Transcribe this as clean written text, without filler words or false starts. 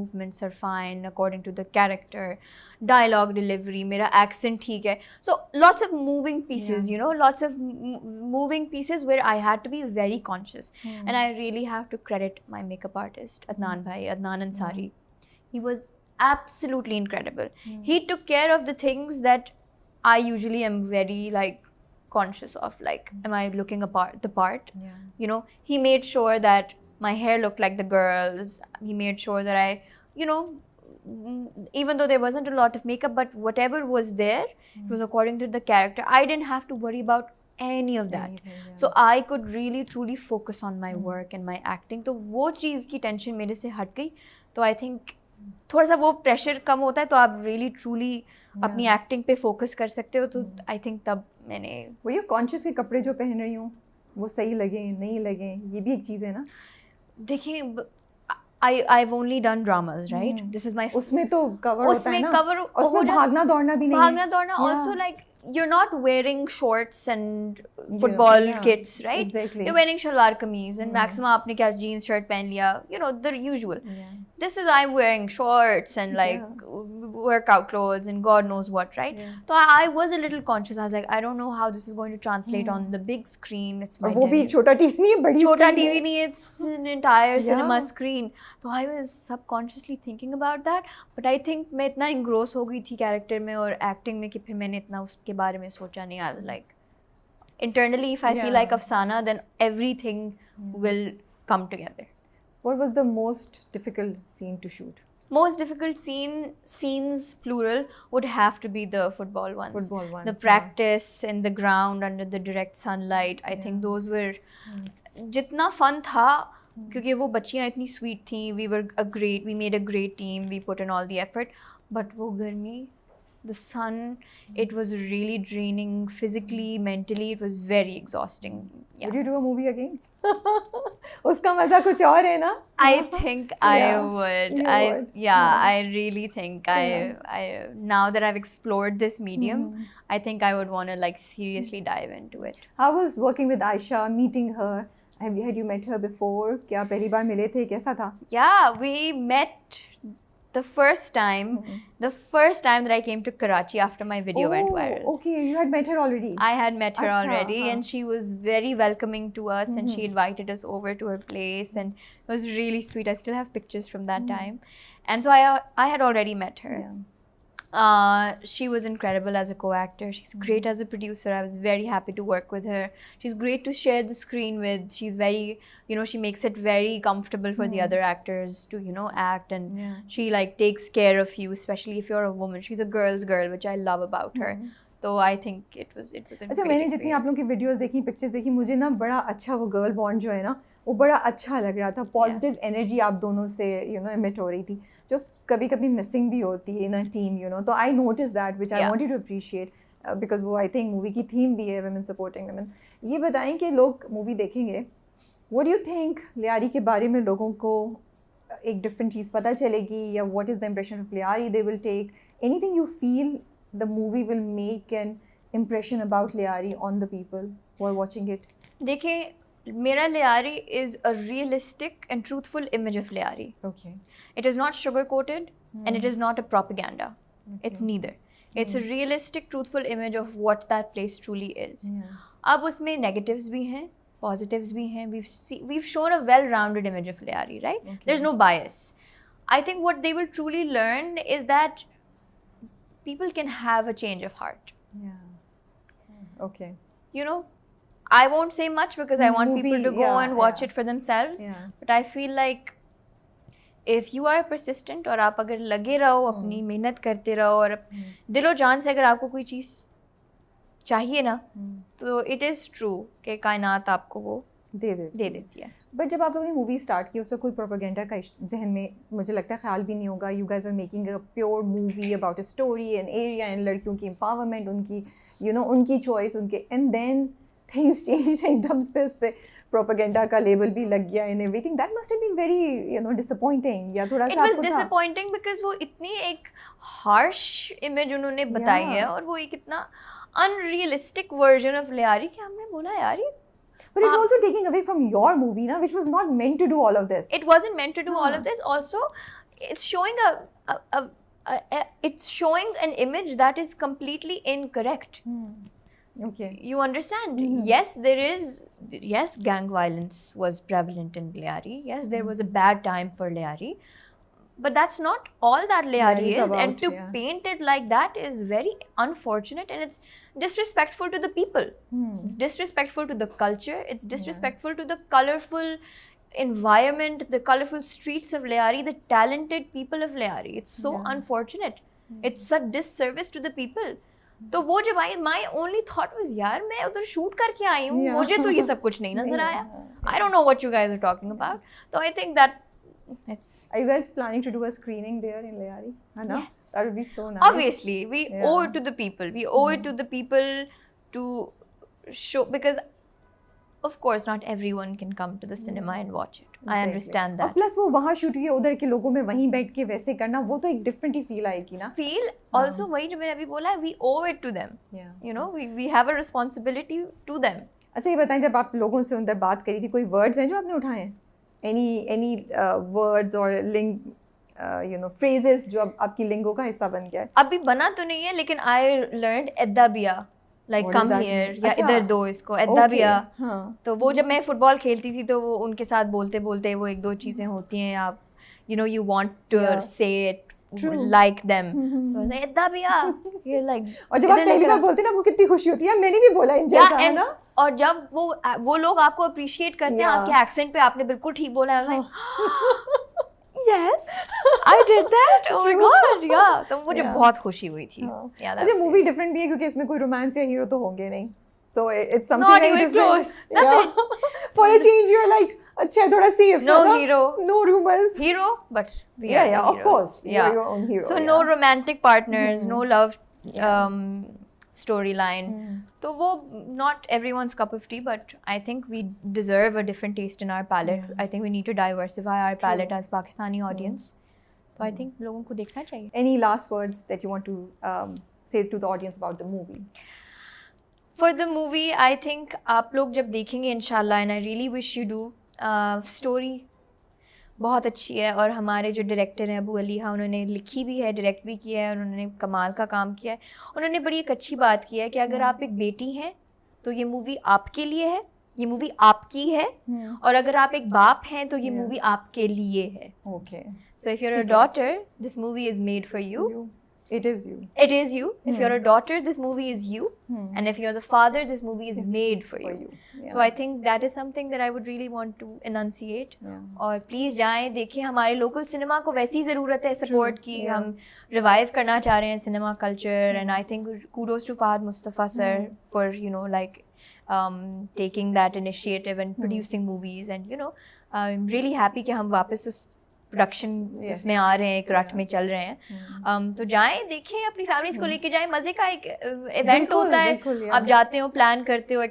movements are fine according to the character, dialogue delivery, mera accent theek hai. So lots of moving pieces, you know, lots of moving pieces where I had to be very conscious. And I really have to credit my makeup artist Adnan bhai, Adnan Ansari. He was absolutely incredible. He took care of the things that I usually am very like conscious of, like am I looking the part. You know, he made sure that my hair looked like the girls. He made sure that I, you know, even though there wasn't a lot of makeup, but whatever was there, it was according to the character. I didn't have to worry about any of that. So I could really truly focus on my work and my acting. तो वो चीज़ की tension मेरे से हट गई. तो I think थोड़ा सा वो प्रेशर कम होता है तो आप really truly अपनी एक्टिंग पे फोकस कर सकते हो. तो I think तब मैंने वो ये कॉन्शियस के कपड़े जो पहन रही हूँ वो सही लगे नहीं लगे, ये भी एक चीज़ है ना. देखिए, I've only done dramas, right? This is my उसमें तो कवर होता है ना, cover उसमें भागना दौड़ना भी नहीं है. भागना दौड़ना also like you're not wearing shorts and football kits, right? Exactly. You're wearing shalwar kameez and maximum आपने क्या jeans shirt पहन लिया, you know, the usual. This is I'm wearing shorts and like workout clothes and God knows what, right? So I was a little conscious. I was like, I don't know how this is going to translate on the big screen. It's my वो भी छोटा TV नहीं है, बड़ी छोटा TV नहीं, it's an entire cinema screen. So I was subconsciously thinking about that, but I think मैं इतना engross हो गई थी character में और acting में कि फिर मैंने इतना उसके बारे में सोचा नहीं. I was like, internally if I feel like Afsana, then everything will come together. What was the most difficult scene to shoot? Most difficult scenes plural would have to be the football ones. The practice in the ground under the direct sunlight. I think those were जितना fun था क्योंकि वो बच्चियाँ इतनी sweet थी. We made a great team. We put in all the effort. But वो गर्मी, the sun, it was really draining physically, mentally. It was very exhausting. Yeah. Would you do a movie again? उसका मजा कुछ और है ना. I think I would. I really think I now that I've explored this medium, I think I would want to like seriously dive into it. How was working with Aisha, meeting her? Had you met her before? क्या पहली बार मिले थे? कैसा था? Yeah, we met the first time that I came to Karachi after my video went viral. Okay, you had met her already. I had met her already, and she was very welcoming to us, and she invited us over to her place, and it was really sweet. I still have pictures from that time, and so I had already met her. She was incredible as a co-actor. She's great as a producer. I was very happy to work with her. She's great to share the screen with. She's very, you know, she makes it very comfortable for the other actors to, you know, act, and she like takes care of you, especially if you're a woman. She's a girl's girl, which I love about her. So I think it was a अच्छा, मैंने जितनी आप लोगों की videos देखी, pictures देखी, मुझे ना बड़ा अच्छा वो गर्ल बॉन्ड जो है ना, वो बड़ा अच्छा लग रहा था. पॉजिटिव एनर्जी आप दोनों से यू नो एमिट हो रही थी, जो कभी कभी मिसिंग भी होती है in a team, you know. तो I notice that which I wanted to appreciate because वो आई थिंक मूवी की थीम भी है वुमेन सपोर्टिंग वुमेन. ये बताएं कि लोग मूवी देखेंगे, what do you think Lyari के बारे में लोगों को एक डिफरेंट चीज़ पता चलेगी, या what is the impression of Lyari they will take? Anything you feel the movie will make an impression about Liari on the people who are watching it? देखिए, मेरा Liari is a realistic and truthful image of Liari. Okay. It is not sugar-coated and it is not a propaganda. It's neither. It's a realistic, truthful image of what that place truly is. अब उसमें negatives भी हैं, positives भी हैं. We've shown a well-rounded image of Liari, right? There's no bias. I think what they will truly learn is that people can have a change of heart. Okay. You know, I won't say much because I want people to go and watch it for themselves. But I feel like if you are persistent और आप अगर लगे रहो, अपनी मेहनत करते रहो और दिलो जान से अगर आपको कोई चीज़ चाहिए ना, तो it is true कि कायनात आपको वो दे देती है. बट जब आप लोगों ने मूवी स्टार्ट की, उसका कोई प्रोपेगेंडा का जहन में मुझे लगता है ख्याल भी नहीं होगा. You guys are making a pure movie about a story and area and लड़कियों की एम्पावरमेंट, उनकी यू नो उनकी चॉइस, उनके एंड देन थिंग्स चेंज एकदम से. उस पर प्रोपेगेंडा का लेबल भी लग गया and everything. That must have been very you know disappointing, या थोड़ा सा इट वाज डिसअपॉइंटिंग बिकॉज वो इतनी एक हार्श इमेज उन्होंने बताई है और वो एक इतना अनरियलिस्टिक वर्जन ऑफ लियारी कि हमने बोला यार ये. But it's also taking away from your movie, na, which was not meant to do all of this. It wasn't meant to do all of this. Also, it's showing it's showing an image that is completely incorrect. Okay. You understand? Mm-hmm. Yes, gang violence was prevalent in Lyari. Yes, there was a bad time for Lyari. But that's not all that Lyari Lyari is is. And about, to yeah. paint it like that is very unfortunate, and it's disrespectful to the people. It's disrespectful to the culture. It's disrespectful to the colorful environment, the colorful streets of Lyari, the talented people of Lyari. It's so Yeah. unfortunate. It's a disservice to the people. तो वो जब आई, my only thought was यार मैं उधर shoot करके आई हूँ, Yeah. मुझे तो ये सब कुछ नहीं नजर नहीं आया. आया. I don't know what you guys are talking about. So I think that it's Are you guys planning to do a screening there in Lyari? Hana? Yes. That would be so nice. obviously we Yeah. owe it to the people. We owe it to the people to show, because of course not everyone can come to the cinema and watch it. I Exactly. understand और that. Plus वो वहाँ shoot हुई है, उधर के लोगों में वहीं बैठ के वैसे करना, वो तो एक डिफरेंट ही फील आएगी ना. Feel also वही जो मैंने अभी बोला है, we owe it to them. Yeah. You know, we have a responsibility to them. अच्छा ये बताएं, जब आप लोगों से उधर बात करी थी, कोई वर्ड्स हैं जो आपने उठाए हैं? Any words or phrases जो आपकी लिंगो का हिस्सा बन गया है? अभी बना तो नहीं है, लेकिन I learned एद्दा बिया, like What does come that here, mean? या अच्छा. इधर दो इसको एद्दा Okay. बिया. हाँ. तो वो जब मैं फुटबॉल खेलती थी तो वो उनके साथ बोलते बोलते वो एक दो चीज़ें होती हैं, आप you want to Yeah. say it True. like them. तो एद्दा बिया, you're like और जब आप इधर पहली लेकर बार आ- बोलते हैं ना, वो कितनी खुशी होती है. मैंने भी बोला इन Yeah, जैसा, है and- ना? और जब वो लोग आपको अप्रिशिएट करते हैं Yeah. आपके एक्सेंट पे, आपने बिल्कुल ठीक बोला है, yes I did that, oh my god, yeah. तो मुझे Yeah. बहुत खुशी हुई थी. हाँ. Yeah, अच्छा that's मूवी it. डिफरेंट भी है क्योंकि इसमें कोई रोमांस या हीरो तो होंगे नहीं. So it's something Not very even different. close. Nothing. Yeah. For a change, you're like, अच्छा थोड़ा safe. No है ना? hero. No rumors. Hero, but we Yeah, are the yeah, of heroes. course. Yeah. You're your own hero. So yeah. no romantic partners, no love Yeah. storyline. So वो not everyone's cup of tea, but I think we deserve a different taste in our palate. I think we need to diversify our palate as Pakistani audience. So I think लोगों को देखना चाहिए. Any last words that you want to say to the audience about the movie? For the movie, I think आप लोग जब देखेंगे इंशाल्लाह, and I really wish you do, story बहुत अच्छी है. और हमारे जो डायरेक्टर हैं अबू अली, हाँ, उन्होंने लिखी भी है, डायरेक्ट भी किया है, और उन्होंने कमाल का काम किया है. उन्होंने बड़ी एक अच्छी बात की है कि अगर आप एक बेटी हैं तो ये मूवी आपके लिए है, ये मूवी आपकी है. और अगर आप एक बाप हैं तो ये मूवी आपके लिए है. Okay. So if you're a daughter, this movie is made for you. It is you. It is you. If you're a daughter, this movie is you. And if you're the father, this movie is made for you. Yeah. So I think that is something that I would really want to enunciate. Yeah. और please जाएं देखें. हमारे local cinema को वैसी ज़रूरत है support की. yeah. हम रिवाइव करना चाह रहे हैं cinema culture, and I think kudos to Fahad Mustafa sir for like taking that initiative and producing movies, and I'm really happy कि हम वापस उस प्रोडक्शन Yes. में आ रहे हैं, एक रट में चल रहे हैं. तो जाएं देखें, अपनी फैमिलीज को लेके जाएं. मज़े का एक इवेंट बिल्कुल, होता है. बिल्कुल, yeah. आप जाते हो, प्लान करते हो,